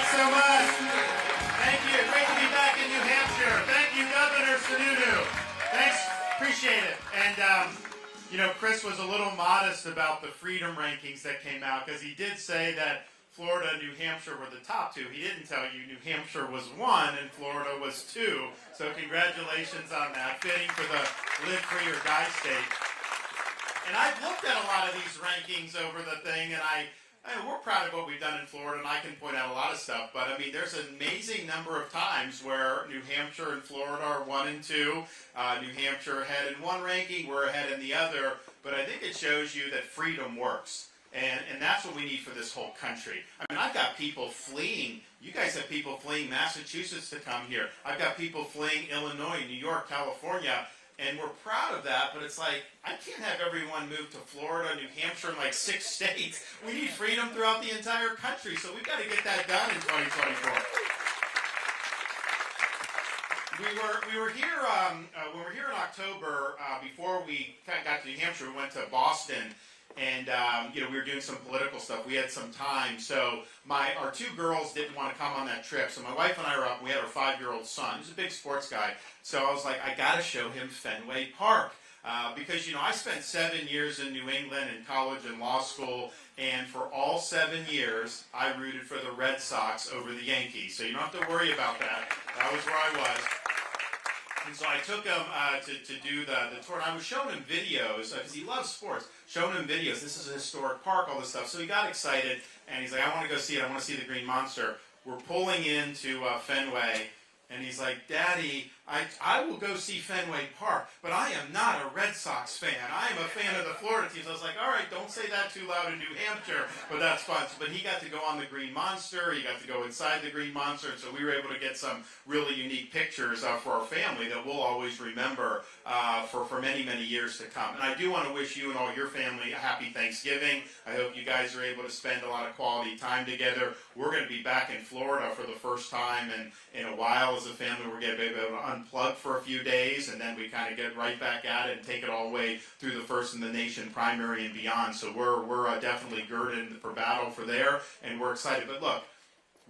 Thanks so much. Thank you. Great to be back in New Hampshire. Thank you, Governor Sununu. Thanks. Appreciate it. And, Chris was a little modest about the freedom rankings that came out because he did say that Florida and New Hampshire were the top two. He didn't tell you New Hampshire was 1 and Florida was 2. So congratulations on that. Fitting for the live free or die state. And I've looked at a lot of these rankings over the thing, and we're proud of what we've done in Florida, and I can point out a lot of stuff, but there's an amazing number of times where New Hampshire and Florida are 1 and 2. New Hampshire ahead in one ranking, we're ahead in the other, but I think it shows you that freedom works. And that's what we need for this whole country. I've got people fleeing. You guys have people fleeing Massachusetts to come here. I've got people fleeing Illinois, New York, California. And we're proud of that, but it's like, I can't have everyone move to Florida, New Hampshire, and like 6 states. We need freedom throughout the entire country, so we've got to get that done in 2024. We were here, when we were here in October, before we got to New Hampshire, we went to Boston, and we were doing some political stuff. We had some time, so our 2 girls didn't want to come on that trip. So my wife and I were up. We had our 5-year-old son. He's a big sports guy. So I was like, I got to show him Fenway Park because I spent 7 years in New England in college and law school, and for all 7 years I rooted for the Red Sox over the Yankees. So you don't have to worry about that. That was where I was. And so I took him to do the tour, and I was showing him videos, because he loves sports, showing him videos. This is a historic park, all this stuff. So he got excited, and he's like, I want to go see it. I want to see the Green Monster. We're pulling into Fenway, and he's like, Daddy, I will go see Fenway Park, but I am not a Red Sox fan. I am a fan of the Florida teams. I was like, all right, don't say that too loud in New Hampshire, but that's fun. But he got to go on the Green Monster. He got to go inside the Green Monster, and so we were able to get some really unique pictures for our family that we'll always remember for many, many years to come. And I do want to wish you and all your family a happy Thanksgiving. I hope you guys are able to spend a lot of quality time together. We're going to be back in Florida for the first time in a while as a family. We're going to be able to unplug for a few days, and then we kind of get right back at it and take it all the way through the First in the Nation primary and beyond. So we're definitely girded for battle for there, and we're excited. But look,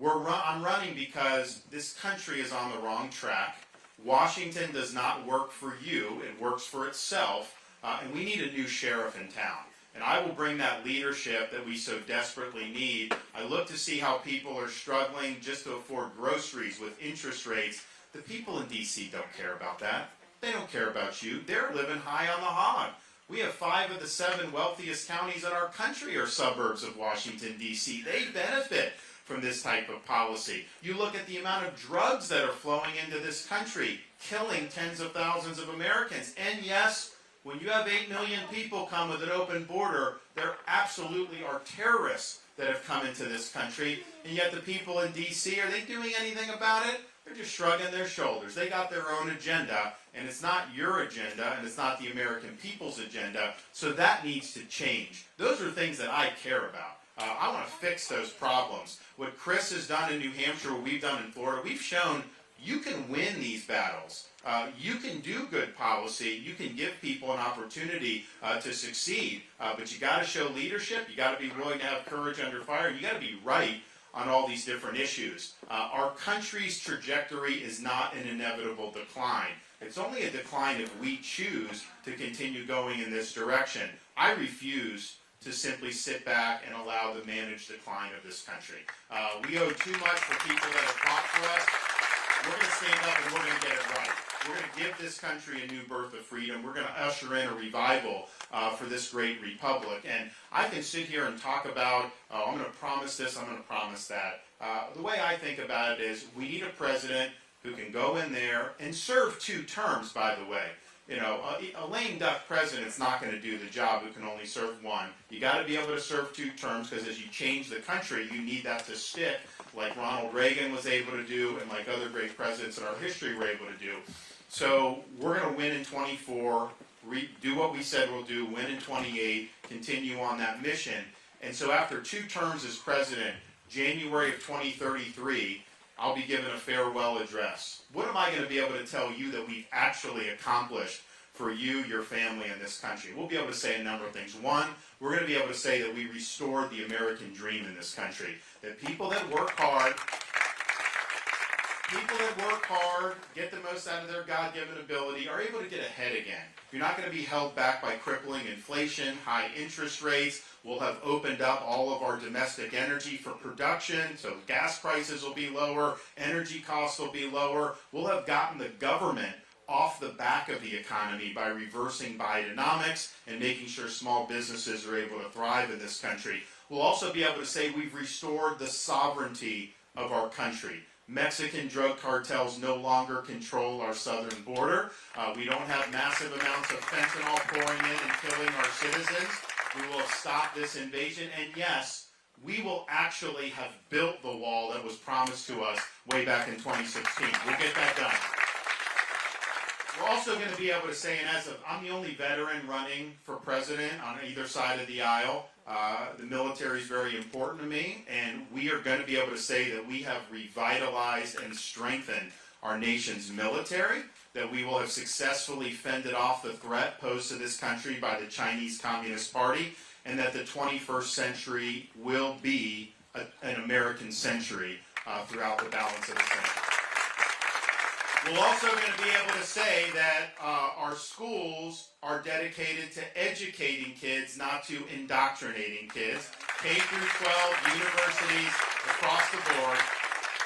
I'm running because this country is on the wrong track. Washington does not work for you. It works for itself, and we need a new sheriff in town. And I will bring that leadership that we so desperately need. I look to see how people are struggling just to afford groceries with interest rates. The people in D.C. don't care about that. They don't care about you. They're living high on the hog. We have 5 of the 7 wealthiest counties in our country are suburbs of Washington, D.C. They benefit from this type of policy. You look at the amount of drugs that are flowing into this country, killing tens of thousands of Americans. And yes, when you have 8 million people come with an open border, there absolutely are terrorists that have come into this country. And yet the people in D.C., are they doing anything about it? They're just shrugging their shoulders. They got their own agenda, and it's not your agenda, and it's not the American people's agenda, so that needs to change. Those are things that I care about. I want to fix those problems. What Chris has done in New Hampshire, what we've done in Florida, we've shown you can win these battles. You can do good policy. You can give people an opportunity to succeed, but you got to show leadership. You got to be willing to have courage under fire, and you got to be right on all these different issues. Our country's trajectory is not an inevitable decline. It's only a decline if we choose to continue going in this direction. I refuse to simply sit back and allow the managed decline of this country. We owe too much for people that have fought for us. We're going to stand up and we're going to get it right. We're going to give this country a new birth of freedom. We're going to usher in a revival for this great republic. And I can sit here and talk about, I'm going to promise this, I'm going to promise that. The way I think about it is we need a president who can go in there and serve 2 terms, by the way. A lame duck president's not going to do the job who can only serve 1. You got to be able to serve 2 terms because as you change the country, you need that to stick, like Ronald Reagan was able to do and like other great presidents in our history were able to do. So we're going to win in 24, do what we said we'll do, win in 28, continue on that mission. And so after 2 terms as president, January of 2033, I'll be given a farewell address. What am I going to be able to tell you that we've actually accomplished for you, your family, and this country? We'll be able to say a number of things. 1, we're going to be able to say that we restored the American dream in this country. That people that work hard People that work hard, get the most out of their God-given ability, are able to get ahead again. You're not going to be held back by crippling inflation, high interest rates. We'll have opened up all of our domestic energy for production, so gas prices will be lower, energy costs will be lower. We'll have gotten the government off the back of the economy by reversing Bidenomics and making sure small businesses are able to thrive in this country. We'll also be able to say we've restored the sovereignty of our country. Mexican drug cartels no longer control our southern border. We don't have massive amounts of fentanyl pouring in and killing our citizens. We will have stopped this invasion, and yes, we will actually have built the wall that was promised to us way back in 2016. We'll get that done. We're also going to be able to say, and as of, I'm the only veteran running for president on either side of the aisle. The military is very important to me, and we are going to be able to say that we have revitalized and strengthened our nation's military, that we will have successfully fended off the threat posed to this country by the Chinese Communist Party, and that the 21st century will be an American century throughout the balance of the century. We're also going to be able to say that our schools are dedicated to educating kids, not to indoctrinating kids. K through 12, universities, across the board.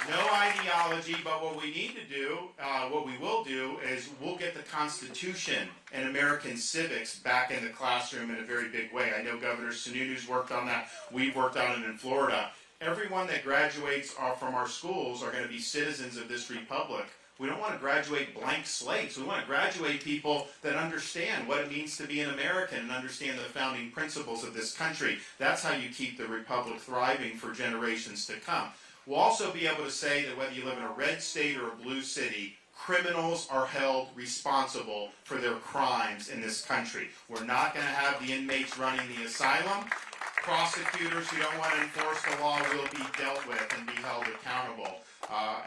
No ideology, but what we need to do, what we will do, is we'll get the Constitution and American civics back in the classroom in a very big way. I know Governor Sununu's worked on that. We've worked on it in Florida. Everyone that graduates from our schools are going to be citizens of this republic. We don't want to graduate blank slates. We want to graduate people that understand what it means to be an American and understand the founding principles of this country. That's how you keep the republic thriving for generations to come. We'll also be able to say that whether you live in a red state or a blue city, criminals are held responsible for their crimes in this country. We're not going to have the inmates running the asylum. Prosecutors who don't want to enforce the law will be dealt with and be held accountable.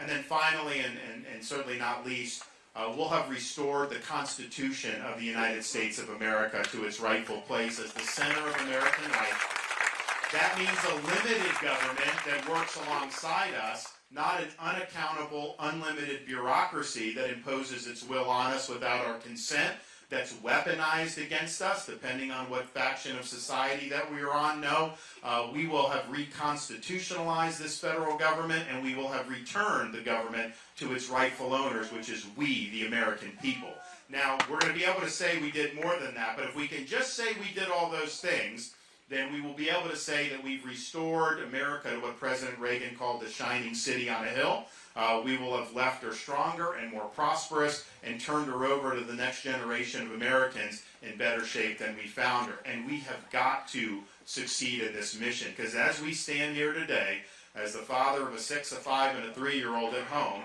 And then finally, and certainly not least, we'll have restored the Constitution of the United States of America to its rightful place as the center of American life. That means a limited government that works alongside us, not an unaccountable, unlimited bureaucracy that imposes its will on us without our consent, that's weaponized against us, depending on what faction of society that we are on. No, we will have reconstitutionalized this federal government, and we will have returned the government to its rightful owners, which is we, the American people. Now, we're going to be able to say we did more than that, but if we can just say we did all those things, then we will be able to say that we've restored America to what President Reagan called the shining city on a hill. We will have left her stronger and more prosperous and turned her over to the next generation of Americans in better shape than we found her. And we have got to succeed in this mission, because as we stand here today, as the father of a 6, a 5, and a 3-year-old at home,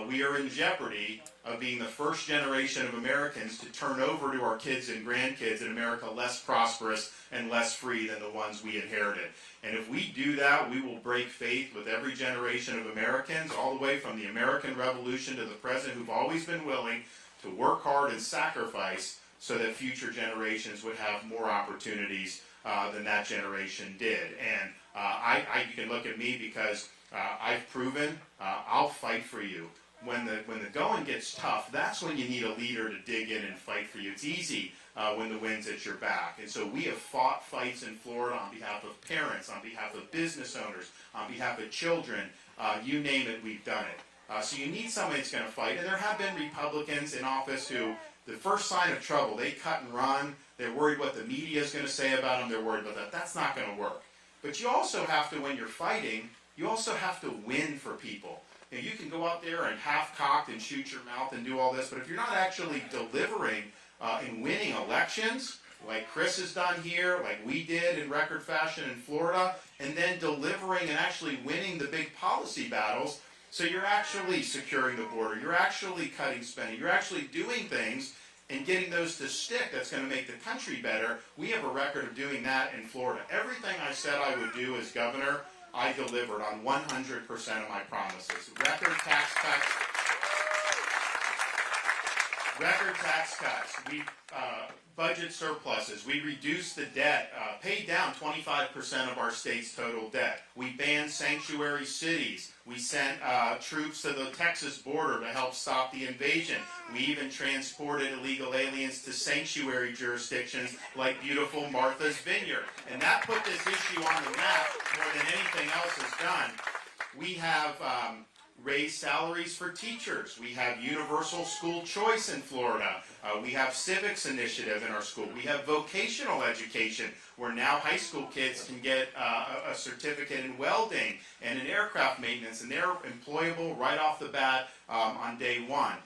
we are in jeopardy of being the first generation of Americans to turn over to our kids and grandkids in America less prosperous and less free than the ones we inherited. And if we do that, we will break faith with every generation of Americans, all the way from the American Revolution to the present, who've always been willing to work hard and sacrifice so that future generations would have more opportunities than that generation did. And you can look at me because I've proven I'll fight for you. When the going gets tough, that's when you need a leader to dig in and fight for you. It's easy when the wind's at your back. And so we have fought fights in Florida on behalf of parents, on behalf of business owners, on behalf of children. You name it, we've done it. So you need somebody that's going to fight. And there have been Republicans in office who, the first sign of trouble, they cut and run. They're worried what the media is going to say about them. They're worried about that. That's not going to work. But you also have to, when you're fighting, you also have to win for people. You can go out there and half-cocked and shoot your mouth and do all this, but if you're not actually delivering and winning elections, like Chris has done here, like we did in record fashion in Florida, and then delivering and actually winning the big policy battles, so you're actually securing the border, you're actually cutting spending, you're actually doing things and getting those to stick that's going to make the country better. We have a record of doing that in Florida. Everything I said I would do as governor, I delivered on 100% of my promises. Record tax cuts. Record tax cuts. We budget surpluses. We reduced the debt, paid down 25% of our state's total debt. We banned sanctuary cities. We sent troops to the Texas border to help stop the invasion. We even transported illegal aliens to sanctuary jurisdictions like beautiful Martha's Vineyard. And that put this issue on the map more than anything else has done. We have raised salaries for teachers. We have universal school choice in Florida. We have civics initiative in our school. We have vocational education, where now high school kids can get a certificate in welding and in aircraft maintenance, and they're employable right off the bat on day one.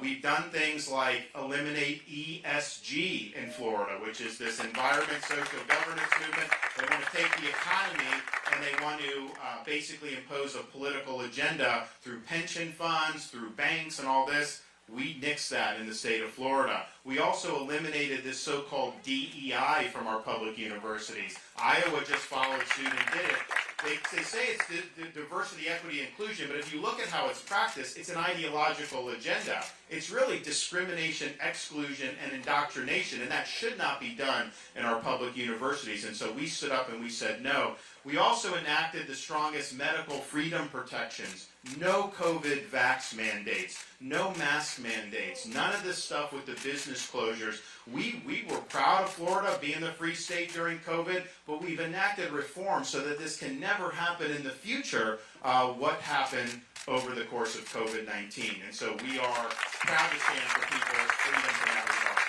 We've done things like eliminate ESG in Florida, which is this environment social governance movement. They want to take the economy and they want to basically impose a political agenda through pension funds, through banks and all this. We nixed that in the state of Florida. We also eliminated this so-called DEI from our public universities. Iowa just followed suit and did it. They say it's diversity, equity, inclusion, but if you look at how it's practiced, it's an ideological agenda. It's really discrimination, exclusion, and indoctrination, and that should not be done in our public universities. And so we stood up and we said no. We also enacted the strongest medical freedom protections. No COVID vax mandates, no mask mandates, none of this stuff with the business closures. We were proud of Florida being the free state during COVID, but we've enacted reforms so that this can never happen in the future, what happened over the course of COVID-19. And so we are proud to stand for people's freedom from that regard.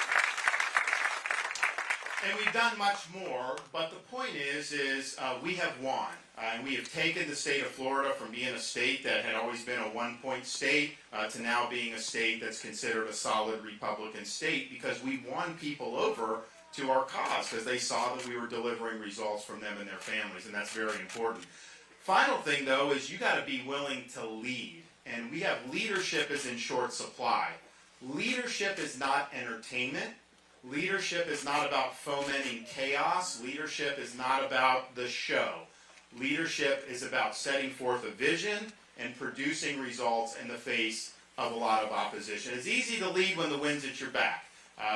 And we've done much more, but the point is we have won. And we have taken the state of Florida from being a state that had always been a one-point state to now being a state that's considered a solid Republican state, because we won people over to our cause because they saw that we were delivering results from them and their families, and that's very important. Final thing, though, is you got to be willing to lead. And we have leadership is in short supply. Leadership is not entertainment. Leadership is not about fomenting chaos. Leadership is not about the show. Leadership is about setting forth a vision and producing results in the face of a lot of opposition. It's easy to lead when the wind's at your back,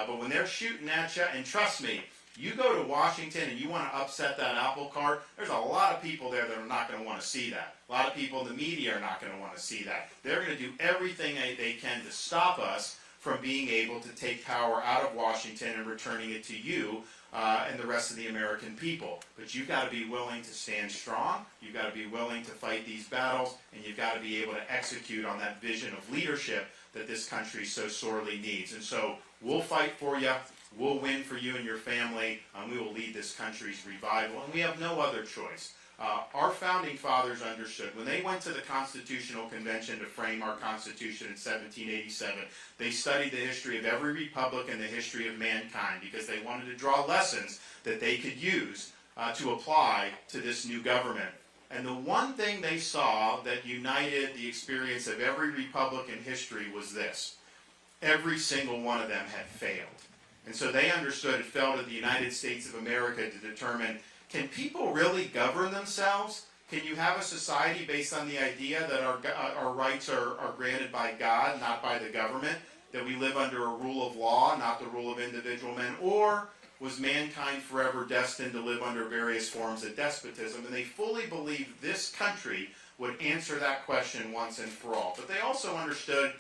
but when they're shooting at you, and trust me, you go to Washington and you want to upset that apple cart, there's a lot of people there that are not going to want to see that. A lot of people in the media are not going to want to see that. They're going to do everything they can to stop us from being able to take power out of Washington and returning it to you and the rest of the American people. But you've got to be willing to stand strong, you've got to be willing to fight these battles, and you've got to be able to execute on that vision of leadership that this country so sorely needs. And so we'll fight for you, we'll win for you and your family, and we will lead this country's revival, and we have no other choice. Our founding fathers understood when they went to the Constitutional Convention to frame our Constitution in 1787, they studied the history of every republic and the history of mankind because they wanted to draw lessons that they could use to apply to this new government. And the one thing they saw that united the experience of every republic in history was this: every single one of them had failed. And so they understood it fell to the United States of America to determine, can people really govern themselves? Can you have a society based on the idea that our rights are granted by God, not by the government? That we live under a rule of law, not the rule of individual men? Or was mankind forever destined to live under various forms of despotism? And they fully believed this country would answer that question once and for all. But they also understood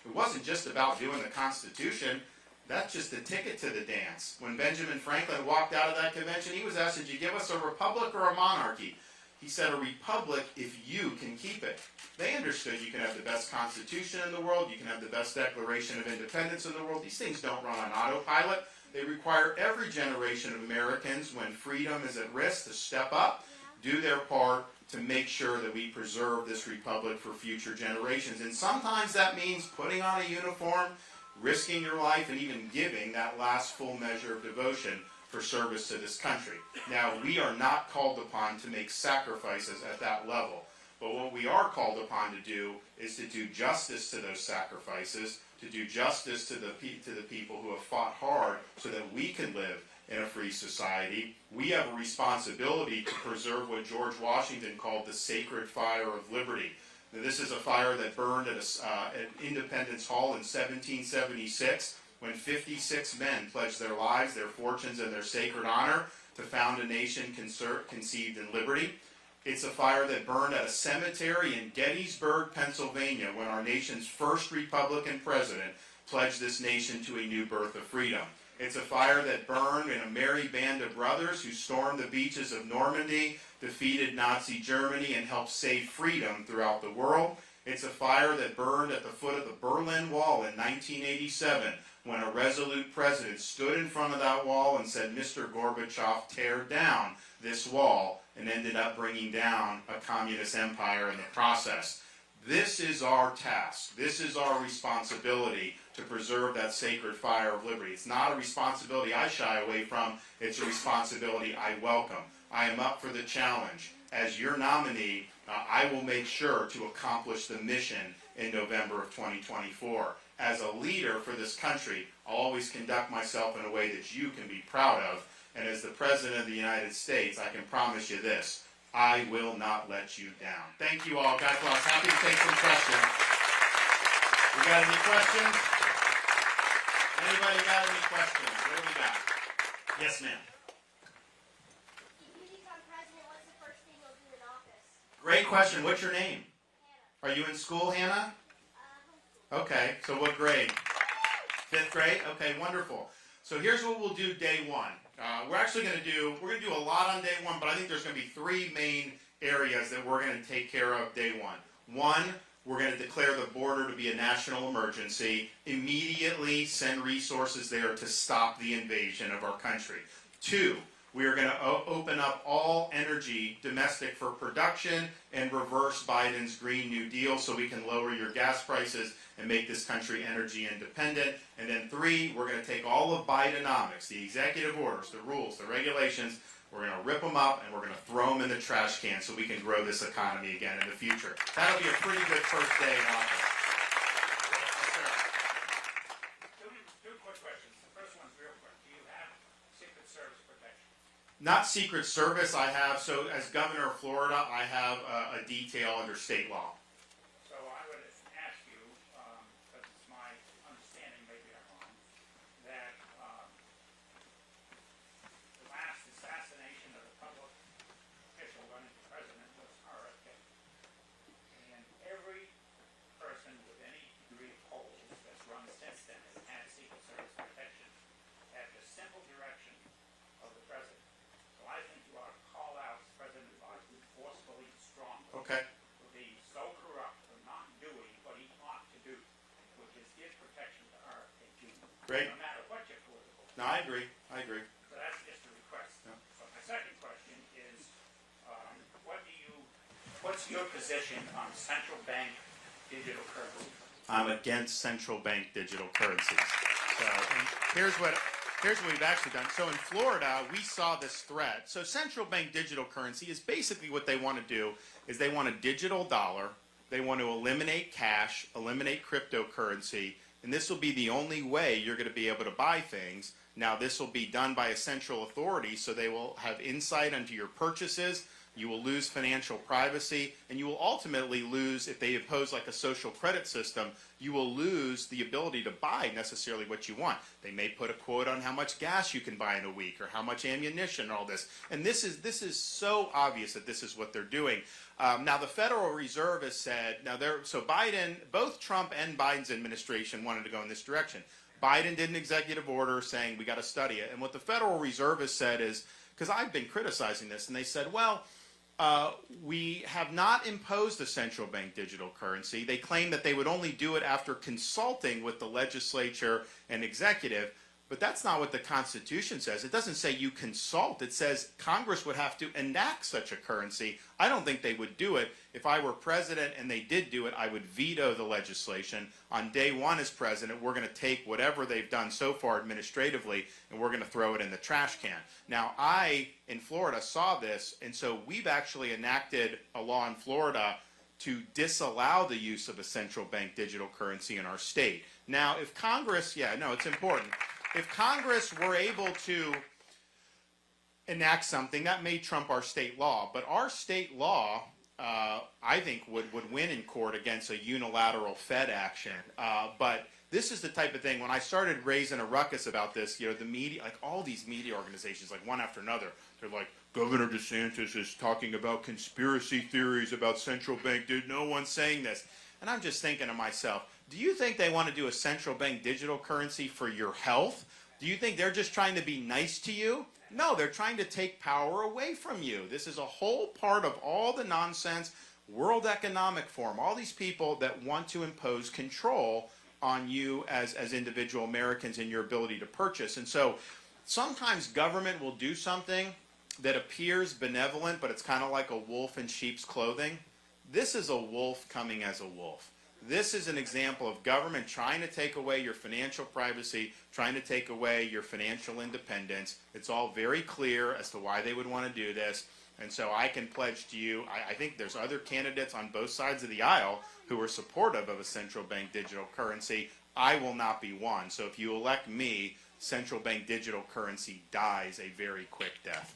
it wasn't just about doing the Constitution. That's just a ticket to the dance. When Benjamin Franklin walked out of that convention, he was asked, did you give us a republic or a monarchy? He said, a republic if you can keep it. They understood you can have the best constitution in the world, you can have the best Declaration of Independence in the world. These things don't run on autopilot. They require every generation of Americans, when freedom is at risk, to step up, do their part to make sure that we preserve this republic for future generations. And sometimes that means putting on a uniform, risking your life, and even giving that last full measure of devotion for service to this country. Now, we are not called upon to make sacrifices at that level, but what we are called upon to do is to do justice to those sacrifices, to do justice to the people who have fought hard so that we can live in a free society. We have a responsibility to preserve what George Washington called the sacred fire of liberty. Now, this is a fire that burned at Independence Hall in 1776 when 56 men pledged their lives, their fortunes, and their sacred honor to found a nation conceived in liberty. It's a fire that burned at a cemetery in Gettysburg, Pennsylvania, when our nation's first Republican president pledged this nation to a new birth of freedom. It's a fire that burned in a merry band of brothers who stormed the beaches of Normandy, defeated Nazi Germany, and helped save freedom throughout the world. It's a fire that burned at the foot of the Berlin Wall in 1987, when a resolute president stood in front of that wall and said, "Mr. Gorbachev, tear down this wall," and ended up bringing down a communist empire in the process. This is our task. This is our responsibility to preserve that sacred fire of liberty. It's not a responsibility I shy away from. It's a responsibility I welcome. I am up for the challenge. As your nominee, I will make sure to accomplish the mission in November of 2024. As a leader for this country, I'll always conduct myself in a way that you can be proud of. And as the President of the United States, I can promise you this: I will not let you down. Thank you all. God bless. Happy to take some questions. We got any questions? Anybody got any questions? What do we got? Yes, ma'am. If you become president, what's the first thing you'll do in office? Great question. What's your name? Hannah. Are you in school, Hannah? Homeschool. Okay. So what grade? 5th grade? Okay, wonderful. So here's what we'll do day one. We're going to do a lot on day one, but I think there's going to be 3 main areas that we're going to take care of day one. One, we're going to declare the border to be a national emergency, immediately send resources there to stop the invasion of our country. 2, we are going to open up all energy domestic for production and reverse Biden's Green New Deal so we can lower your gas prices and make this country energy independent. And then 3, we're going to take all of Bidenomics, the executive orders, the rules, the regulations, we're going to rip them up and we're going to throw them in the trash can so we can grow this economy again in the future. That'll be a pretty good first day in office. Two quick questions. The first one's real quick. Do you have Secret Service protection? Not Secret Service, I have, so as governor of Florida, I have a detail under state law. So I would ask you, because it's my understanding, maybe I'm wrong, that the last assassination of a public official running for president was RFK. And every person with any degree of polls that's run since then has had Secret Service protection at the simple direction of the president. So I think you ought to call out President Biden forcefully and strongly. Okay. For being so corrupt, for not doing what he ought to do, which is give protection to RFK Jr. Great. No matter what your political. No, I agree. So that's just a request. Yeah. But my second question is, what's your position on central bank digital currency? I'm against central bank digital currencies. So and here's what we've actually done. So in Florida, we saw this threat. So central bank digital currency is basically what they want to do is they want a digital dollar. They want to eliminate cash, eliminate cryptocurrency, and this will be the only way you're going to be able to buy things. Now, this will be done by a central authority, so they will have insight into your purchases. You will lose financial privacy, and you will ultimately lose, if they impose like a social credit system, you will lose the ability to buy necessarily what you want. They may put a quote on how much gas you can buy in a week or how much ammunition and all this. And this is so obvious that this is what they're doing. Now, the Federal Reserve has said, so Biden, both Trump and Biden's administration wanted to go in this direction. Biden did an executive order saying we got to study it. And what the Federal Reserve has said is, because I've been criticizing this, and they said, well, we have not imposed a central bank digital currency. They claim that they would only do it after consulting with the legislature and executive, but that's not what the Constitution says. It doesn't say you consult. It says Congress would have to enact such a currency. I don't think they would do it. If I were president and they did do it, I would veto the legislation. On day one as president, we're going to take whatever they've done so far administratively and we're going to throw it in the trash can. Now, I, in Florida, saw this, and so we've actually enacted a law in Florida to disallow the use of a central bank digital currency in our state. Now, if Congress, it's important. If Congress were able to enact something, that may trump our state law, but our state law I think, would win in court against a unilateral Fed action. But this is the type of thing, when I started raising a ruckus about this, the media, like all these media organizations, like one after another, they're like, Governor DeSantis is talking about conspiracy theories about central bank. Dude, no one's saying this. And I'm just thinking to myself, do you think they want to do a central bank digital currency for your health? Do you think they're just trying to be nice to you? No, they're trying to take power away from you. This is a whole part of all the nonsense, World Economic Forum, all these people that want to impose control on you as individual Americans and your ability to purchase. And so sometimes government will do something that appears benevolent, but it's kind of like a wolf in sheep's clothing. This is a wolf coming as a wolf. This is an example of government trying to take away your financial privacy, trying to take away your financial independence. It's all very clear as to why they would want to do this. And so I can pledge to you, I think there's other candidates on both sides of the aisle who are supportive of a central bank digital currency. I will not be one. So if you elect me, central bank digital currency dies a very quick death.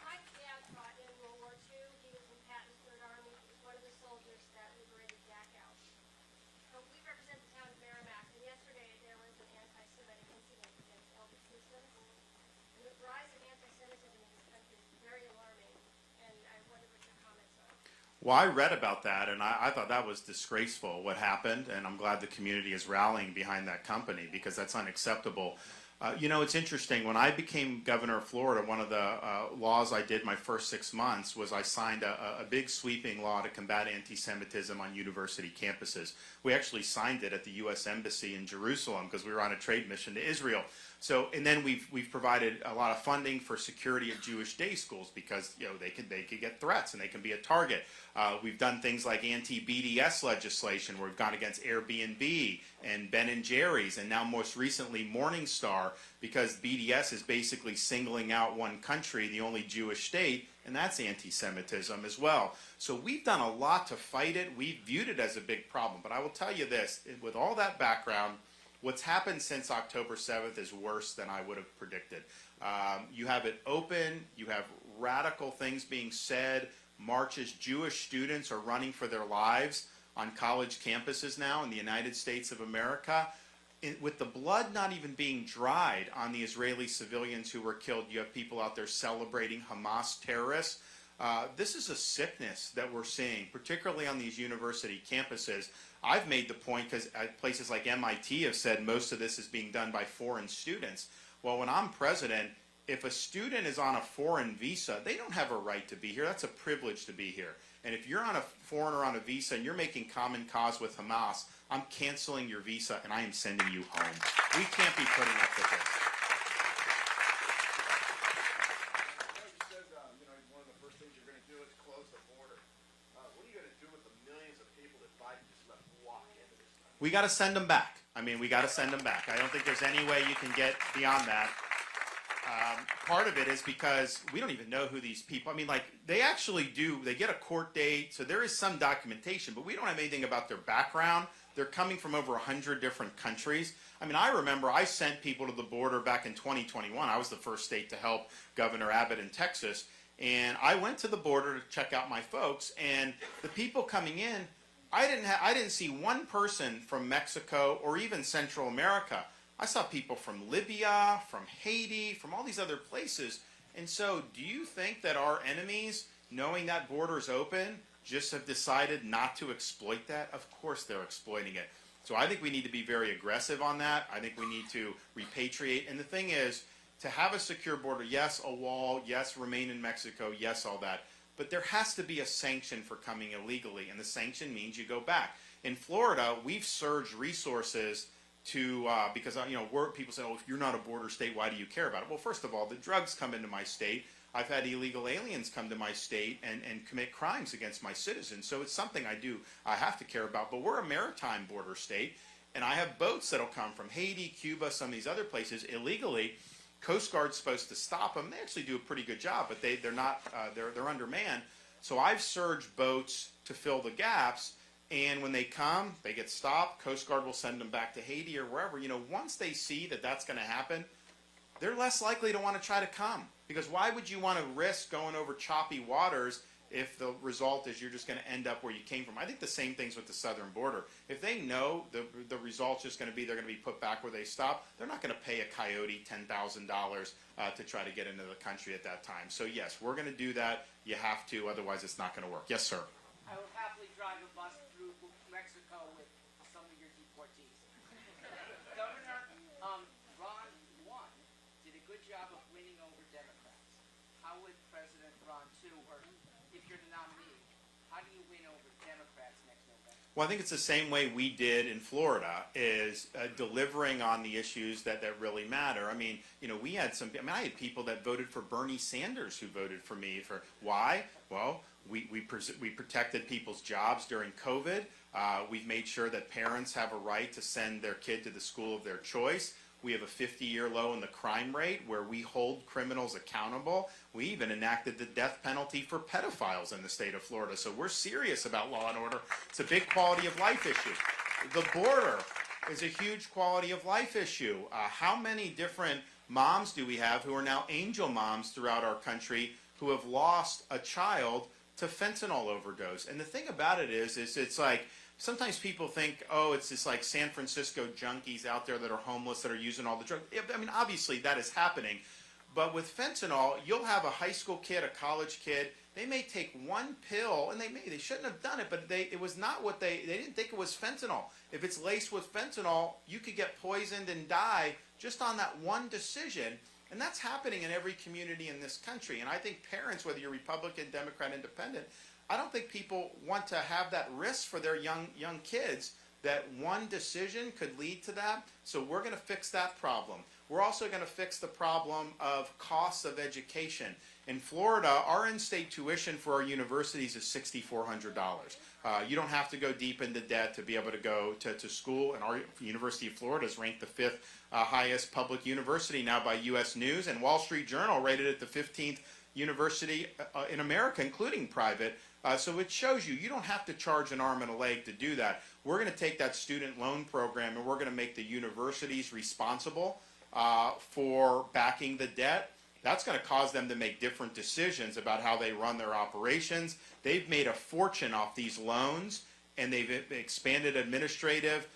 My dad fought in World War II. He was in Patton's Third Army. He was one of the soldiers that liberated Dachau. We represent the town of Merrimack, and yesterday there was an anti-Semitic incident against elder Muslims. And the rise of anti-Semitism in this country is very alarming, and I wonder what your comments are. Well, I read about that, and I thought that was disgraceful, what happened, and I'm glad the community is rallying behind that company because that's unacceptable. It's interesting. When I became governor of Florida, one of the laws I did my first 6 months was I signed a big sweeping law to combat anti-Semitism on university campuses. We actually signed it at the U.S. Embassy in Jerusalem because we were on a trade mission to Israel. So, and then we've provided a lot of funding for security of Jewish day schools because they could get threats and they can be a target. We've done things like anti-BDS legislation where we've gone against Airbnb and Ben & Jerry's and now most recently Morningstar because BDS is basically singling out one country, the only Jewish state, and that's anti-Semitism as well. So we've done a lot to fight it. We've viewed it as a big problem. But I will tell you this, with all that background, what's happened since October 7th is worse than I would have predicted. You have it open, you have radical things being said, marches, Jewish students are running for their lives on college campuses now in the United States of America. With the blood not even being dried on the Israeli civilians who were killed, you have people out there celebrating Hamas terrorists. This is a sickness that we're seeing, particularly on these university campuses. I've made the point because places like MIT have said most of this is being done by foreign students. Well, when I'm president, if a student is on a foreign visa, they don't have a right to be here. That's a privilege to be here. And if you're on a foreigner on a visa and you're making common cause with Hamas, I'm canceling your visa and I am sending you home. We can't be putting up with this. One of the first things you're going to do is close the border. What are you going to do with the millions of people that Biden just let walk into this country? We got to send them back. We got to send them back. I don't think there's any way you can get beyond that. Part of it is because we don't even know who these people, they actually do, they get a court date, so there is some documentation, but we don't have anything about their background. They're coming from over 100 different countries. I remember I sent people to the border back in 2021. I was the first state to help Governor Abbott in Texas. And I went to the border to check out my folks, and the people coming in, I didn't see one person from Mexico or even Central America. I saw people from Libya, from Haiti, from all these other places. And so do you think that our enemies, knowing that border is open, just have decided not to exploit that? Of course they're exploiting it. So I think we need to be very aggressive on that. I think we need to repatriate. And the thing is, to have a secure border, yes, a wall, yes, remain in Mexico, yes, all that. But there has to be a sanction for coming illegally, and the sanction means you go back. In Florida, we've surged resources to, because people say, oh, if you're not a border state, why do you care about it? Well, first of all, the drugs come into my state. I've had illegal aliens come to my state and commit crimes against my citizens. So it's something I have to care about. But we're a maritime border state, and I have boats that'll come from Haiti, Cuba, some of these other places illegally. Coast Guard's supposed to stop them. They actually do a pretty good job, but they're not. They're undermanned. So I've surged boats to fill the gaps. And when they come, they get stopped. Coast Guard will send them back to Haiti or wherever. Once they see that that's going to happen, they're less likely to want to try to come Because why would you want to risk going over choppy waters if the result is you're just going to end up where you came from? I think the same thing's with the southern border. If they know the result's just going to be they're going to be put back where they stopped, they're not going to pay a coyote $10,000 to try to get into the country at that time. So yes, we're going to do that. You have to, otherwise it's not going to work. Yes, sir. I will happily drive a bus through Mexico with some of your deportees. Governor, Ron won, did a good job of winning over Democrats. How would President Ron too, or if you're the nominee, how do you win over Democrats next November? Well, I think it's the same way we did in Florida, is delivering on the issues that really matter. I mean, we had I had people that voted for Bernie Sanders who voted for me. For why? Well, we protected people's jobs during COVID. We've made sure that parents have a right to send their kid to the school of their choice. We have a 50-year low in the crime rate where we hold criminals accountable. We even enacted the death penalty for pedophiles in the state of Florida. So we're serious about law and order. It's a big quality of life issue. The border is a huge quality of life issue. How many different moms do we have who are now angel moms throughout our country who have lost a child to fentanyl overdose? And the thing about it is it's like, sometimes people think, oh, it's just like San Francisco junkies out there that are homeless that are using all the drugs. I mean, obviously that is happening. But with fentanyl, you'll have a high school kid, a college kid, they may take one pill, and they shouldn't have done it, but it was not what they didn't think it was fentanyl. If it's laced with fentanyl, you could get poisoned and die just on that one decision. And that's happening in every community in this country. And I think parents, whether you're Republican, Democrat, Independent, I don't think people want to have that risk for their young kids, that one decision could lead to that. So we're going to fix that problem. We're also going to fix the problem of costs of education. In Florida, our in-state tuition for our universities is $6,400. You don't have to go deep into debt to be able to go to school. And our University of Florida is ranked the 5th highest public university now by U.S. News. And Wall Street Journal rated it the 15th university in America, including private. So it shows you don't have to charge an arm and a leg to do that. We're going to take that student loan program and we're going to make the universities responsible for backing the debt. That's going to cause them to make different decisions about how they run their operations. They've made a fortune off these loans, and they've expanded administrative,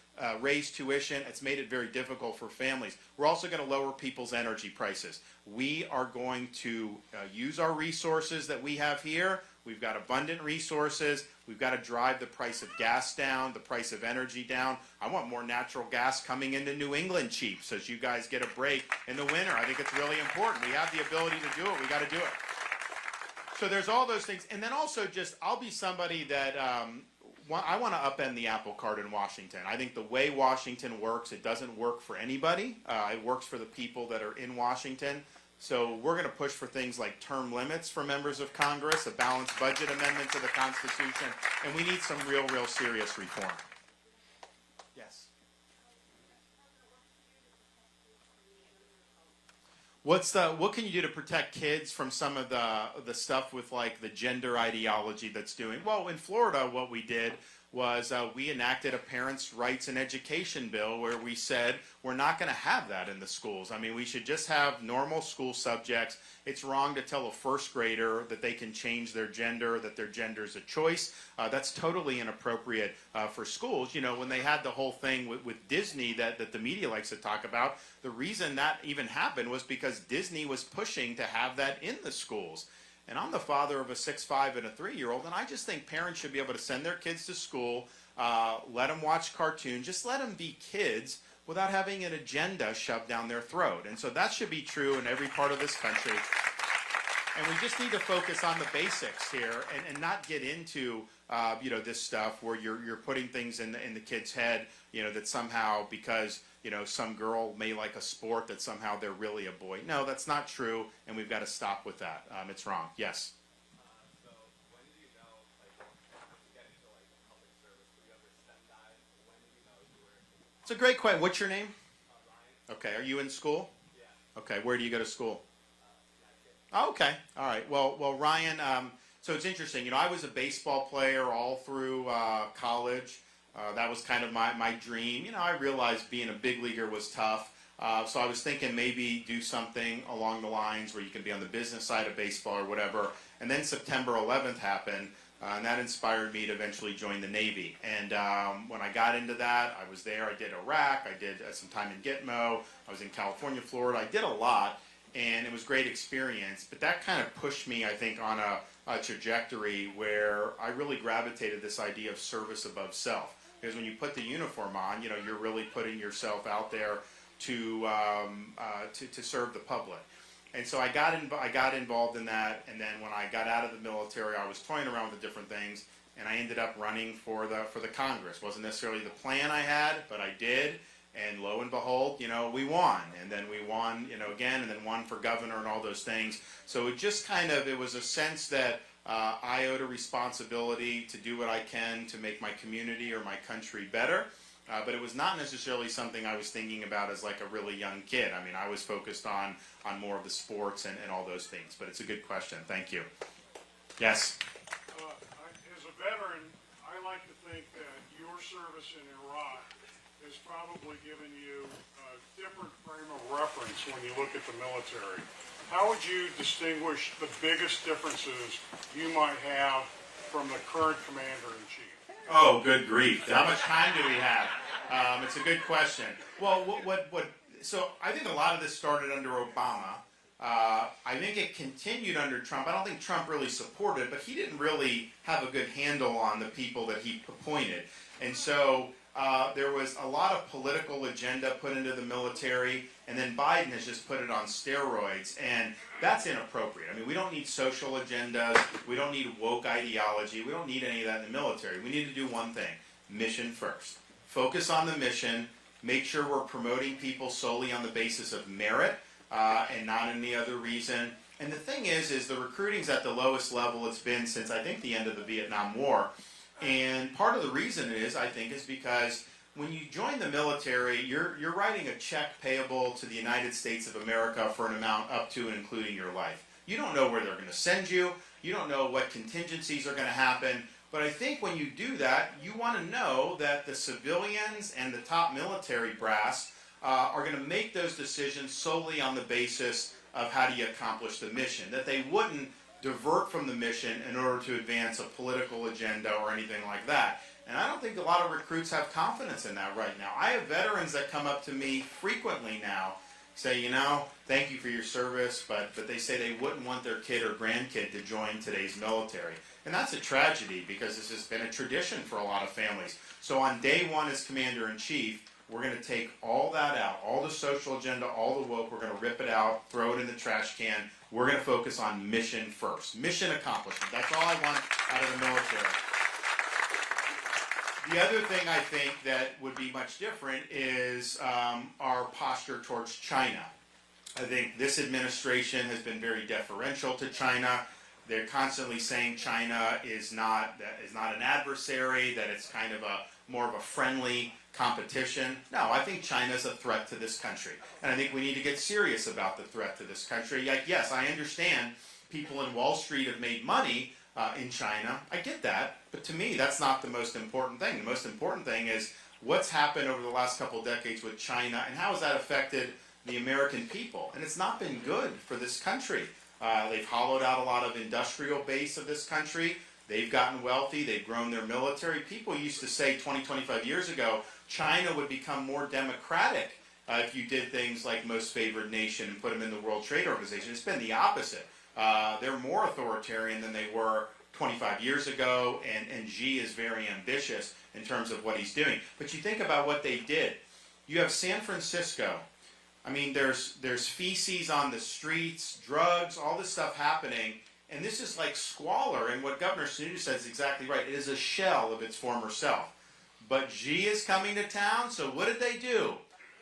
raised tuition. It's made it very difficult for families. We're also going to lower people's energy prices. We are going to use our resources that we have here. We've got abundant resources. We've got to drive the price of gas down, the price of energy down. I want more natural gas coming into New England cheap so that you guys get a break in the winter. I think it's really important. We have the ability to do it. We got to do it. So there's all those things. And then also just, I'll be somebody that I want to upend the apple cart in Washington. I think the way Washington works, it doesn't work for anybody. It works for the people that are in Washington. So we're going to push for things like term limits for members of Congress, a balanced budget amendment to the Constitution, and we need some real serious reform. Yes. What can you do to protect kids from some of the stuff with like the gender ideology that's doing? Well, in Florida, what we did was we enacted a parents' rights and education bill where we said we're not going to have that in the schools. I mean, we should just have normal school subjects. It's wrong to tell a first grader that they can change their gender, that their gender is a choice. That's totally inappropriate for schools. You know, when they had the whole thing with Disney that the media likes to talk about, the reason that even happened was because Disney was pushing to have that in the schools. And I'm the father of a 6'5" and a 3-year-old, and I just think parents should be able to send their kids to school, let them watch cartoons, just let them be kids without having an agenda shoved down their throat. And so that should be true in every part of this country. And we just need to focus on the basics here and not get into this stuff where you're putting things in the kid's head, that somehow because some girl may like a sport that somehow they're really a boy. No, that's not true, and we've got to stop with that. It's wrong. Yes. So when do you know, get into public service? Do you ever send that? When do you know you were? It's a great question. What's your name? Ryan? Okay. Are you in school? Yeah. Okay. Where do you go to school? Connecticut. Oh, okay. All right. Well, Ryan. So it's interesting. I was a baseball player all through college. That was kind of my dream. I realized being a big leaguer was tough. So I was thinking maybe do something along the lines where you can be on the business side of baseball or whatever. And then September 11th happened, and that inspired me to eventually join the Navy. And when I got into that, I was there. I did Iraq. I did some time in Gitmo. I was in California, Florida. I did a lot, and it was a great experience. But that kind of pushed me, I think, on a trajectory where I really gravitated this idea of service above self. Because when you put the uniform on, you know, you're really putting yourself out there to serve the public. And so I got involved in that, and then when I got out of the military, I was toying around with the different things, and I ended up running for the Congress. Wasn't necessarily the plan I had, but I did, and lo and behold, you know, we won, and then we won, you know, again, and then won for governor and all those things. So it just kind of, it was a sense that I owed a responsibility to do what I can to make my community or my country better. But it was not necessarily something I was thinking about as like a really young kid. I mean, I was focused on more of the sports and all those things. But it's a good question. Thank you. Yes? As a veteran, I like to think that your service in Iraq has probably given you a different frame of reference when you look at the military. How would you distinguish the biggest differences you might have from the current commander-in-chief? Oh, good grief. How much time do we have? It's a good question. Well, so I think a lot of this started under Obama. I think it continued under Trump. I don't think Trump really supported, but he didn't really have a good handle on the people that he appointed. And so there was a lot of political agenda put into the military, and then Biden has just put it on steroids, and that's inappropriate. I mean, we don't need social agendas. We don't need woke ideology. We don't need any of that in the military. We need to do one thing: mission first. Focus on the mission. Make sure we're promoting people solely on the basis of merit and not any other reason. And the thing is the recruiting's at the lowest level it's been since, I think, the end of the Vietnam War. And part of the reason is because when you join the military, you're writing a check payable to the United States of America for an amount up to and including your life. You don't know where they're going to send you. You don't know what contingencies are going to happen. But I think when you do that, you want to know that the civilians and the top military brass are going to make those decisions solely on the basis of how do you accomplish the mission. That they wouldn't divert from the mission in order to advance a political agenda or anything like that. And I don't think a lot of recruits have confidence in that right now. I have veterans that come up to me frequently now, say, you know, thank you for your service, but they say they wouldn't want their kid or grandkid to join today's military. And that's a tragedy because this has been a tradition for a lot of families. So on day one as Commander-in-Chief, we're going to take all that out, all the social agenda, all the woke, we're going to rip it out, throw it in the trash can. We're going to focus on mission first. Mission accomplishment. That's all I want out of the military. The other thing I think that would be much different is our posture towards China. I think this administration has been very deferential to China. They're constantly saying China is not an adversary, that it's kind of more of a friendly competition. No, I think China is a threat to this country. And I think we need to get serious about the threat to this country. Like, yes, I understand people in Wall Street have made money in China. I get that. But to me, that's not the most important thing. The most important thing is what's happened over the last couple of decades with China and how has that affected the American people. And it's not been good for this country. They've hollowed out a lot of industrial base of this country. They've gotten wealthy. They've grown their military. People used to say 20, 25 years ago, China would become more democratic if you did things like most favored nation and put them in the World Trade Organization. It's been the opposite. They're more authoritarian than they were 25 years ago, and Xi is very ambitious in terms of what he's doing. But you think about what they did. You have San Francisco. I mean, there's feces on the streets, drugs, all this stuff happening, and this is like squalor. And what Governor Sununu said is exactly right. It is a shell of its former self. But Xi is coming to town, so what did they do?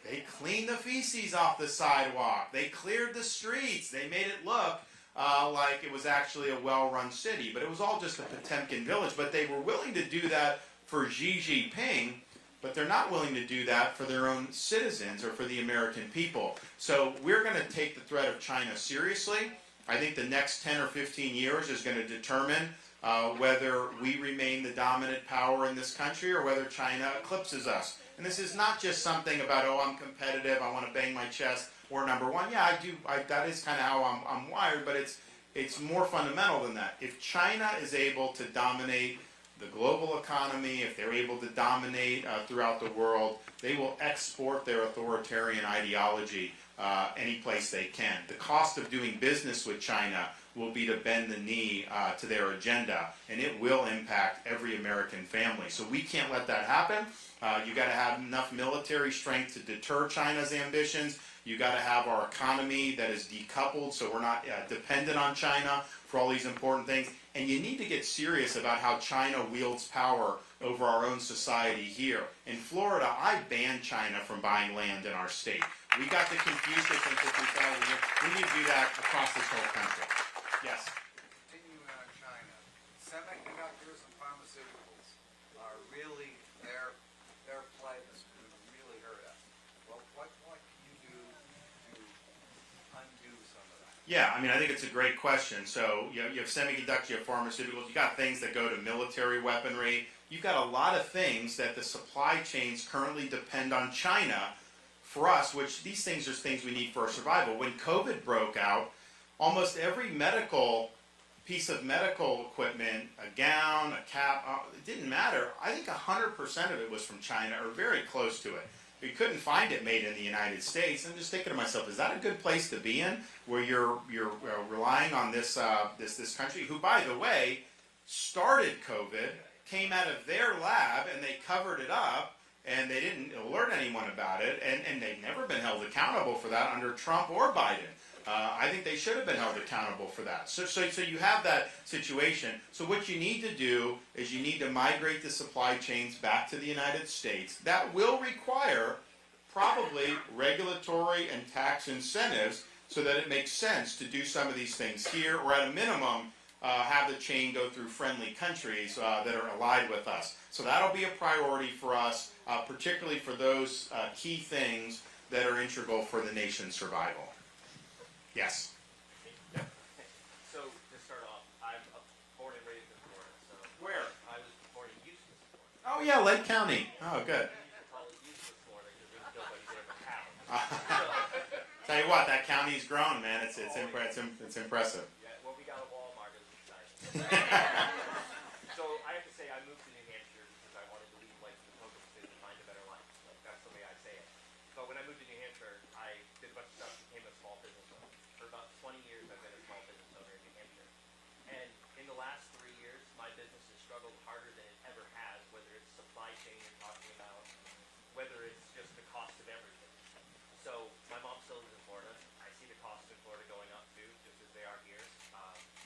They cleaned the feces off the sidewalk. They cleared the streets. They made it look like it was actually a well-run city. But it was all just a Potemkin village. But they were willing to do that for Xi Jinping, but they're not willing to do that for their own citizens or for the American people. So we're going to take the threat of China seriously. I think the next 10 or 15 years is going to determine whether we remain the dominant power in this country or whether China eclipses us. And this is not just something about, oh, I'm competitive, I want to bang my chest, we're number one. Yeah, I do. That is kind of how I'm wired, but it's more fundamental than that. If China is able to dominate the global economy, if they're able to dominate throughout the world, they will export their authoritarian ideology any place they can. The cost of doing business with China will be to bend the knee to their agenda, and it will impact every American family. So we can't let that happen. You got to have enough military strength to deter China's ambitions. You got to have our economy that is decoupled, so we're not dependent on China for all these important things. And you need to get serious about how China wields power over our own society here. In Florida, I banned China from buying land in our state. We got the confused to think that we need to do that across this whole country. Yes. Continuing on China, semiconductors and pharmaceuticals are really their play that's going to really hurt us. Well, what can you do to undo some of that? Yeah, I mean, I think it's a great question. So you have semiconductors, you have pharmaceuticals, you got things that go to military weaponry. You've got a lot of things that the supply chains currently depend on China for us, which these things are things we need for our survival. When COVID broke out, almost every piece of medical equipment, a gown, a cap, it didn't matter. I think 100% of it was from China or very close to it. You couldn't find it made in the United States. I'm just thinking to myself, is that a good place to be in, where you're relying on this country, who, by the way, started COVID, came out of their lab, and they covered it up, and they didn't alert anyone about it, and they've never been held accountable for that under Trump or Biden. I think they should have been held accountable for that. So you have that situation. So what you need to do is you need to migrate the supply chains back to the United States. That will require probably regulatory and tax incentives so that it makes sense to do some of these things here, or at a minimum, have the chain go through friendly countries that are allied with us. So that'll be a priority for us, particularly for those key things that are integral for the nation's survival. Yes. So to start off, I'm born and raised in Florida. So Where? I was born in Eustis, Florida. Oh yeah, Lake County. Oh, good. People call it Eustis, Florida, because there's nobody's there but cows. Tell you what, that county's grown, man. It's impressive. Yeah, well, we got a Walmart, it was exciting. So I have to say, I moved to New Hampshire because I wanted to leave life in the Pocono State to find a better life. Like, that's the way I say it. But when I moved to New Hampshire, I did a bunch of stuff, became a small business owner. For about 20 years, I've been a small business owner in New Hampshire. And in the last 3 years, my business has struggled harder than it ever has, whether it's supply chain you're talking about, whether it's just the cost of everything. So my mom still lives in Florida. I see the costs in Florida going up too, just as they are here.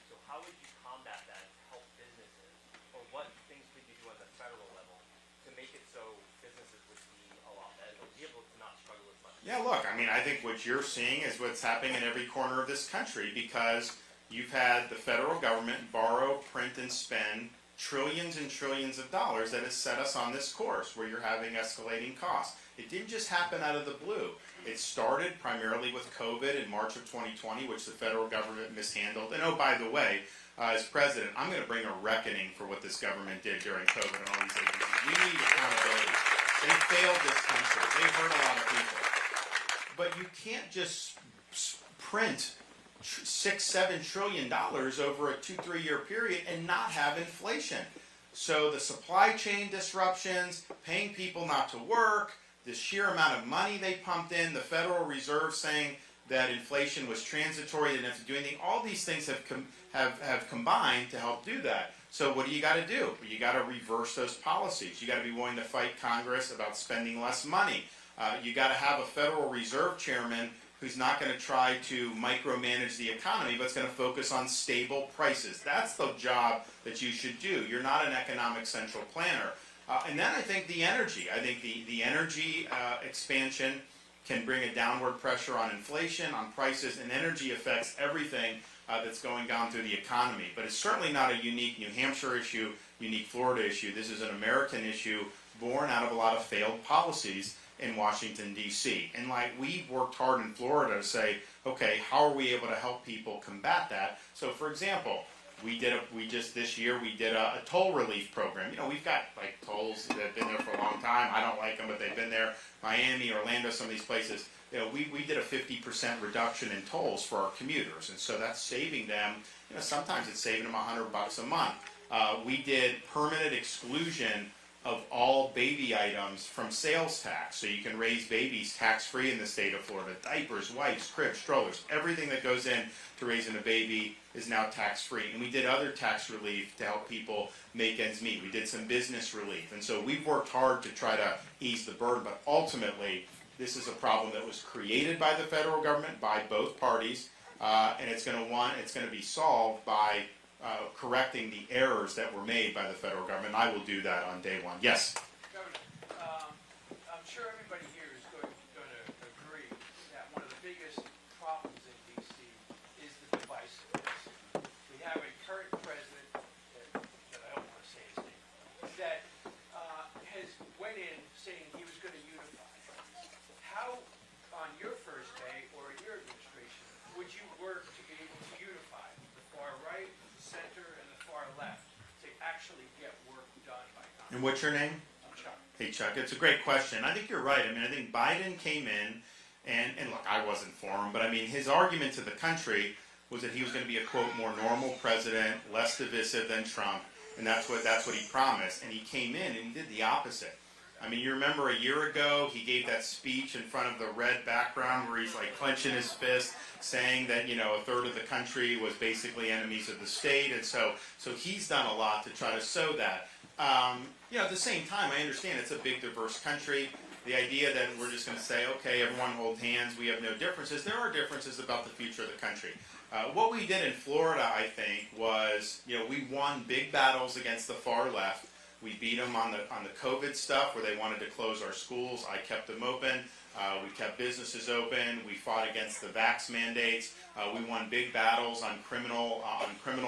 So how would you combat that to help businesses, or what things could you do on the federal level to make it so businesses would be a lot better, be able to not struggle as much? Yeah, look, I mean, I think what you're seeing is what's happening in every corner of this country, because you've had the federal government borrow, print, and spend trillions and trillions of dollars that has set us on this course where you're having escalating costs. It didn't just happen out of the blue. It started primarily with COVID in March of 2020, which the federal government mishandled. And oh, by the way, as president, I'm going to bring a reckoning for what this government did during COVID and all these agencies. We need accountability. They failed this country. They hurt a lot of people. But you can't just print $6-7 trillion over a 2-3 year period and not have inflation. So the supply chain disruptions, paying people not to work, the sheer amount of money they pumped in, the Federal Reserve saying that inflation was transitory, they didn't have to do anything. All these things have combined to help do that. So what do you got to do? You got to reverse those policies. You got to be willing to fight Congress about spending less money. You got to have a Federal Reserve chairman who's not going to try to micromanage the economy, but is going to focus on stable prices. That's the job that you should do. You're not an economic central planner. And then I think the energy. I think the energy expansion can bring a downward pressure on inflation, on prices, and energy affects everything that's going down through the economy. But it's certainly not a unique New Hampshire issue, unique Florida issue. This is an American issue born out of a lot of failed policies in Washington, D.C. And like we've worked hard in Florida to say, okay, how are we able to help people combat that? So for example, we just this year we did a toll relief program. You know, we've got like tolls that have been there for a long time. I don't like them, but they've been there. Miami, Orlando, some of these places. You know, we did a 50% reduction in tolls for our commuters, and so that's saving them. You know, sometimes it's saving them $100 a month. We did permanent exclusion of all baby items from sales tax, so you can raise babies tax-free in the state of Florida. Diapers, wipes, cribs, strollers, everything that goes in to raising a baby is now tax-free. And we did other tax relief to help people make ends meet. We did some business relief, and so we've worked hard to try to ease the burden, but ultimately, this is a problem that was created by the federal government, by both parties, and it's going to be solved by correcting the errors that were made by the federal government. I will do that on day one. Yes? Governor, I'm sure everybody here is going to agree that one of the biggest problems in D.C. is the divisiveness. We have a current president, that I don't want to say his name, that has went in saying he was going to unify. How, on your first day or in your administration, would you work to be able to unify the far right, the center, and the far left to actually get work done by Congress? And what's your name? I'm Chuck. Hey, Chuck, it's a great question. I think you're right. I mean, I think Biden came in, and look, I wasn't for him, but I mean, his argument to the country was that he was going to be a, quote, more normal president, less divisive than Trump, and that's what he promised. And he came in and he did the opposite. I mean, you remember a year ago, he gave that speech in front of the red background where he's like clenching his fist, saying that, you know, a third of the country was basically enemies of the state. And so he's done a lot to try to sow that. You know, at the same time, I understand it's a big, diverse country. The idea that we're just going to say, okay, everyone hold hands, we have no differences. There are differences about the future of the country. What we did in Florida, I think, was, you know, we won big battles against the far left. We beat them on the COVID stuff where they wanted to close our schools. I kept them open. We kept businesses open. We fought against the vax mandates. We won big battles on criminal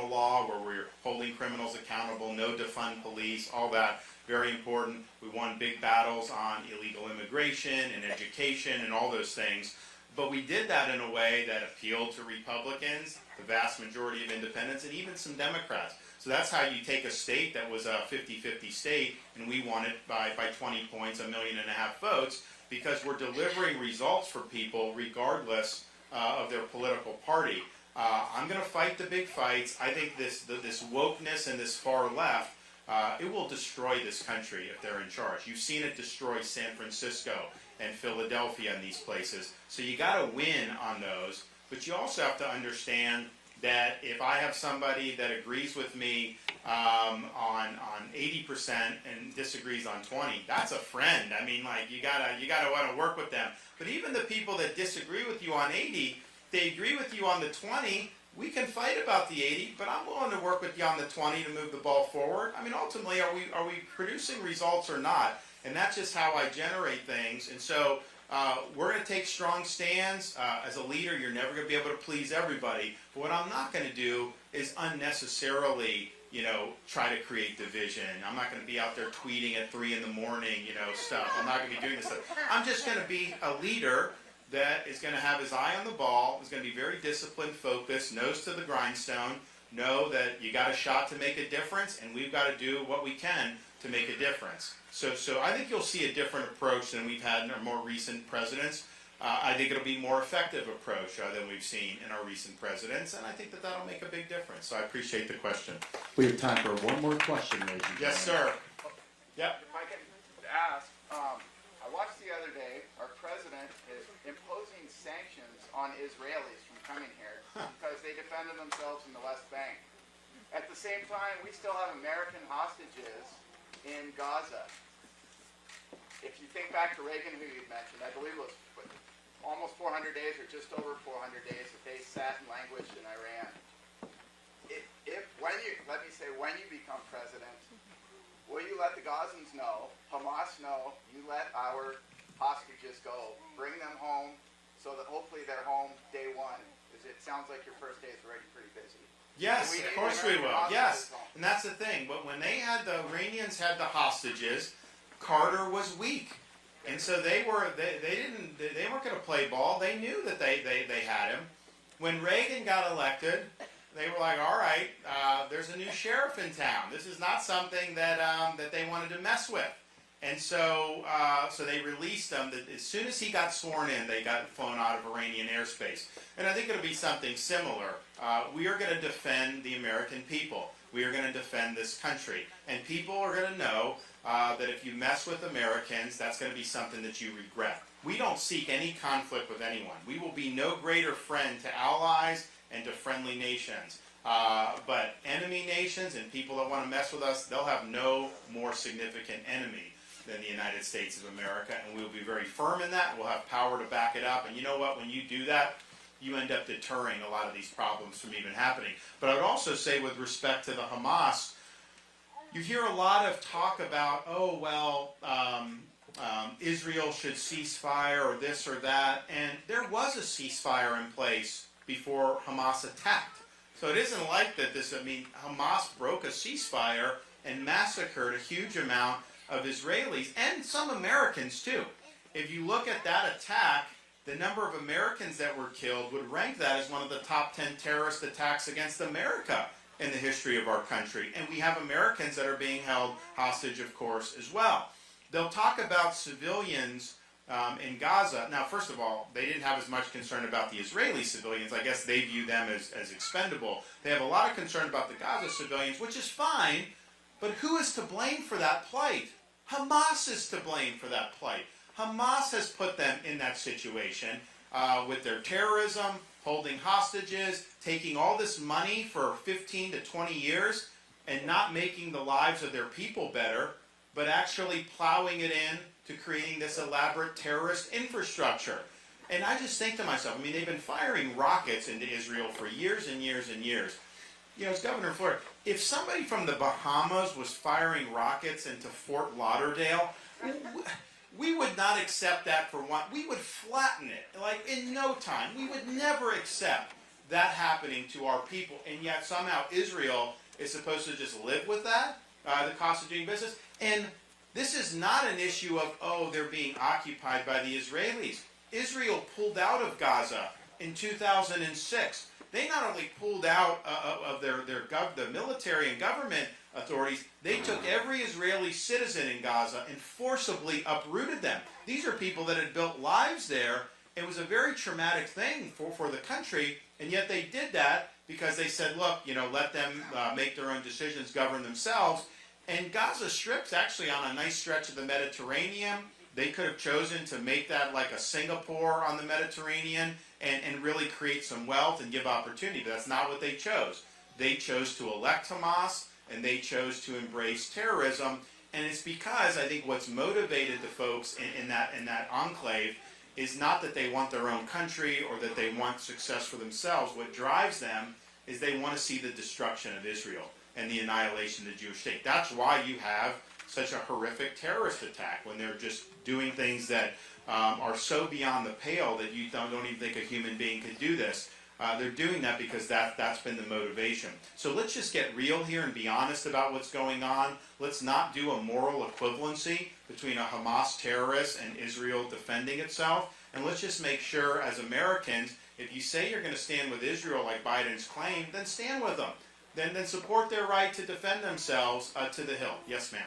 law where we're holding criminals accountable, no defund police, all that, very important. We won big battles on illegal immigration and education and all those things. But we did that in a way that appealed to Republicans, the vast majority of independents, and even some Democrats. So that's how you take a state that was a 50-50 state, and we won it by 20 points, 1.5 million votes, because we're delivering results for people regardless of their political party. I'm going to fight the big fights. I think this wokeness and this far left, it will destroy this country if they're in charge. You've seen it destroy San Francisco and Philadelphia and these places. So you got to win on those, but you also have to understand that if I have somebody that agrees with me on 80% and disagrees on 20, that's a friend. I mean, like, you gotta want to work with them. But even the people that disagree with you on 80, they agree with you on the 20. We can fight about the 80, but I'm willing to work with you on the 20 to move the ball forward. I mean, ultimately, are we producing results or not? And that's just how I generate things. And so we're going to take strong stands. As a leader, you're never going to be able to please everybody. But what I'm not going to do is unnecessarily, you know, try to create division. I'm not going to be out there tweeting at 3 in the morning, you know, stuff. I'm not going to be doing this stuff. I'm just going to be a leader that is going to have his eye on the ball, is going to be very disciplined, focused, nose to the grindstone, know that you got a shot to make a difference, and we've got to do what we can to make a difference. So I think you'll see a different approach than we've had in our more recent presidents. I think it'll be a more effective approach than we've seen in our recent presidents, and I think that that'll make a big difference. So I appreciate the question. We have time for one more question, ladies and gentlemen. Yes, sir. Yep. If I can ask, I watched the other day, our president is imposing sanctions on Israelis from coming here because they defended themselves in the West Bank. At the same time, we still have American hostages in Gaza. If you think back to Reagan, who you mentioned, I believe it was almost 400 days or just over 400 days that they sat and languished in Iran. When you become president, will you let the Gazans know, Hamas know, you let our hostages go, bring them home so that hopefully they're home day one? Because it sounds like your first day is already pretty busy. Yes, of course we will. Yes, and that's the thing. But when the Iranians had the hostages, Carter was weak, and so they weren't going to play ball. They knew that they had him. When Reagan got elected, they were like, all right, there's a new sheriff in town. This is not something that they wanted to mess with. And so they released him. As soon as he got sworn in, they got flown out of Iranian airspace. And I think it'll be something similar. We are going to defend the American people. We are going to defend this country. And people are going to know that if you mess with Americans, that's going to be something that you regret. We don't seek any conflict with anyone. We will be no greater friend to allies and to friendly nations. But enemy nations and people that want to mess with us, they'll have no more significant enemy than the United States of America, and we will be very firm in that. We'll have power to back it up, and you know what? When you do that, you end up deterring a lot of these problems from even happening. But I would also say with respect to the Hamas, you hear a lot of talk about, oh, well, Israel should cease fire or this or that, and there was a ceasefire in place before Hamas attacked. So it isn't like that Hamas broke a ceasefire and massacred a huge amount of Israelis and some Americans too. If you look at that attack, the number of Americans that were killed would rank that as one of the top 10 terrorist attacks against America in the history of our country. And we have Americans that are being held hostage, of course, as well. They'll talk about civilians in Gaza. Now, first of all, they didn't have as much concern about the Israeli civilians. I guess they view them as expendable. They have a lot of concern about the Gaza civilians, which is fine, but who is to blame for that plight? Hamas is to blame for that plight. Hamas has put them in that situation with their terrorism, holding hostages, taking all this money for 15 to 20 years and not making the lives of their people better, but actually plowing it in to creating this elaborate terrorist infrastructure. And I just think to myself, they've been firing rockets into Israel for years and years and years. As governor of Florida, if somebody from the Bahamas was firing rockets into Fort Lauderdale, we would not accept that for one. We would flatten it, like in no time. We would never accept that happening to our people. And yet somehow Israel is supposed to just live with that, the cost of doing business. And this is not an issue of, oh, they're being occupied by the Israelis. Israel pulled out of Gaza in 2006. They not only pulled out of the military and government authorities, they took every Israeli citizen in Gaza and forcibly uprooted them. These are people that had built lives there. It was a very traumatic thing for the country, and yet they did that because they said, look, let them make their own decisions, govern themselves. And Gaza Strip's actually on a nice stretch of the Mediterranean. They could have chosen to make that like a Singapore on the Mediterranean and really create some wealth and give opportunity, but that's not what they chose. They chose to elect Hamas, and they chose to embrace terrorism, and it's because I think what's motivated the folks in that enclave is not that they want their own country or that they want success for themselves. What drives them is they want to see the destruction of Israel and the annihilation of the Jewish state. That's why you have such a horrific terrorist attack, when they're just doing things that are so beyond the pale that you don't even think a human being could do this. They're doing that because that's been the motivation. So let's just get real here and be honest about what's going on. Let's not do a moral equivalency between a Hamas terrorist and Israel defending itself. And let's just make sure as Americans, if you say you're going to stand with Israel like Biden's claimed, then stand with them. Then support their right to defend themselves to the hilt. Yes, ma'am.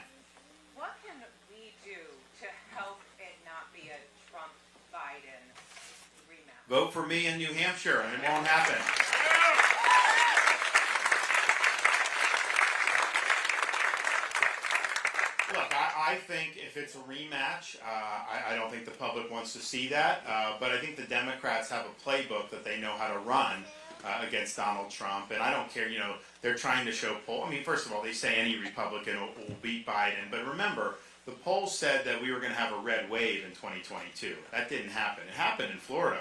What can we do to help it not be a Trump-Biden rematch? Vote for me in New Hampshire, and it won't happen. Look, I think if it's a rematch, I don't think the public wants to see that. But I think the Democrats have a playbook that they know how to run against Donald Trump. And I don't care, they're trying to show polls. First of all, they say any Republican will beat Biden. But remember, the polls said that we were going to have a red wave in 2022. That didn't happen. It happened in Florida.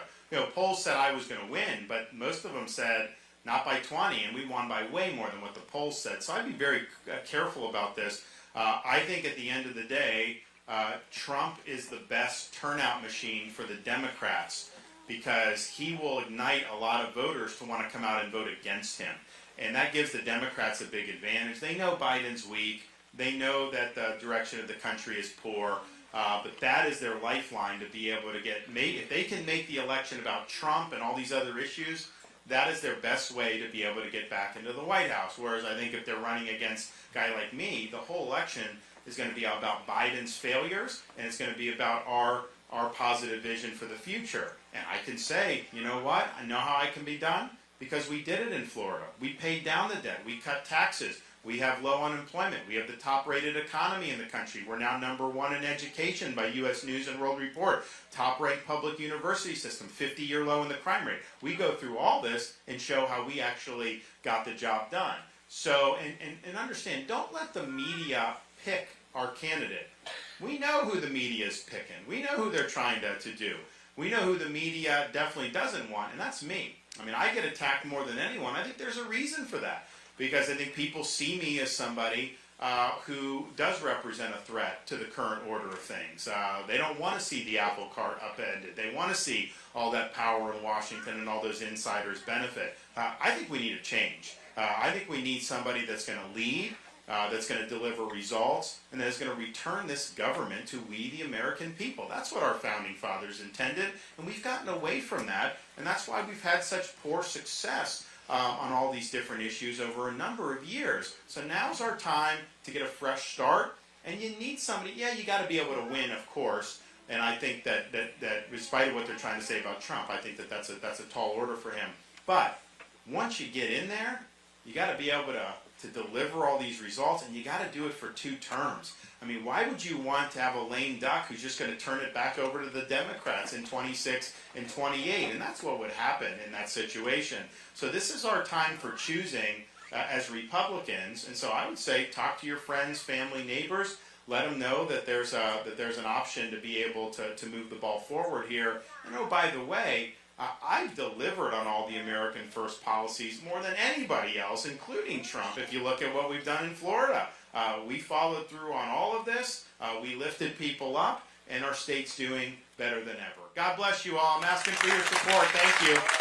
Polls said I was going to win, but most of them said not by 20, and we won by way more than what the polls said. So I'd be very careful about this. I think at the end of the day, Trump is the best turnout machine for the Democrats because he will ignite a lot of voters to want to come out and vote against him. And that gives the Democrats a big advantage. They know Biden's weak. They know that the direction of the country is poor. But that is their lifeline to be able to if they can make the election about Trump and all these other issues, that is their best way to be able to get back into the White House. Whereas I think if they're running against a guy like me, the whole election is going to be about Biden's failures, and it's going to be about our positive vision for the future. And I can say, you know what? I know how it can be done because we did it in Florida. We paid down the debt. We cut taxes. We have low unemployment. We have the top-rated economy in the country. We're now #1 in education by U.S. News and World Report. Top-ranked public university system, 50-year low in the crime rate. We go through all this and show how we actually got the job done. So, and understand, don't let the media pick our candidate. We know who the media is picking. We know who they're trying to do. We know who the media definitely doesn't want, and that's me. I mean, I get attacked more than anyone. I think there's a reason for that, because I think people see me as somebody who does represent a threat to the current order of things. They don't want to see the apple cart upended. They want to see all that power in Washington and all those insiders benefit. I think we need a change. I think we need somebody that's going to lead, that's going to deliver results, and that is going to return this government to we, the American people. That's what our founding fathers intended, and we've gotten away from that, and that's why we've had such poor success on all these different issues over a number of years. So now's our time to get a fresh start, and you need somebody. Yeah, you got to be able to win, of course, and I think that in spite of what they're trying to say about Trump, I think that's a tall order for him. But once you get in there, you got to be able to deliver all these results, and you got to do it for 2 terms. I mean, why would you want to have a lame duck who's just going to turn it back over to the Democrats in 26 and 28? And that's what would happen in that situation. So this is our time for choosing as Republicans. And so I would say talk to your friends, family, neighbors. Let them know that there's an option to be able to move the ball forward here. And oh, by the way, I've delivered on all the American First policies more than anybody else, including Trump. If you look at what we've done in Florida, we followed through on all of this. We lifted people up, and our state's doing better than ever. God bless you all. I'm asking for your support. Thank you.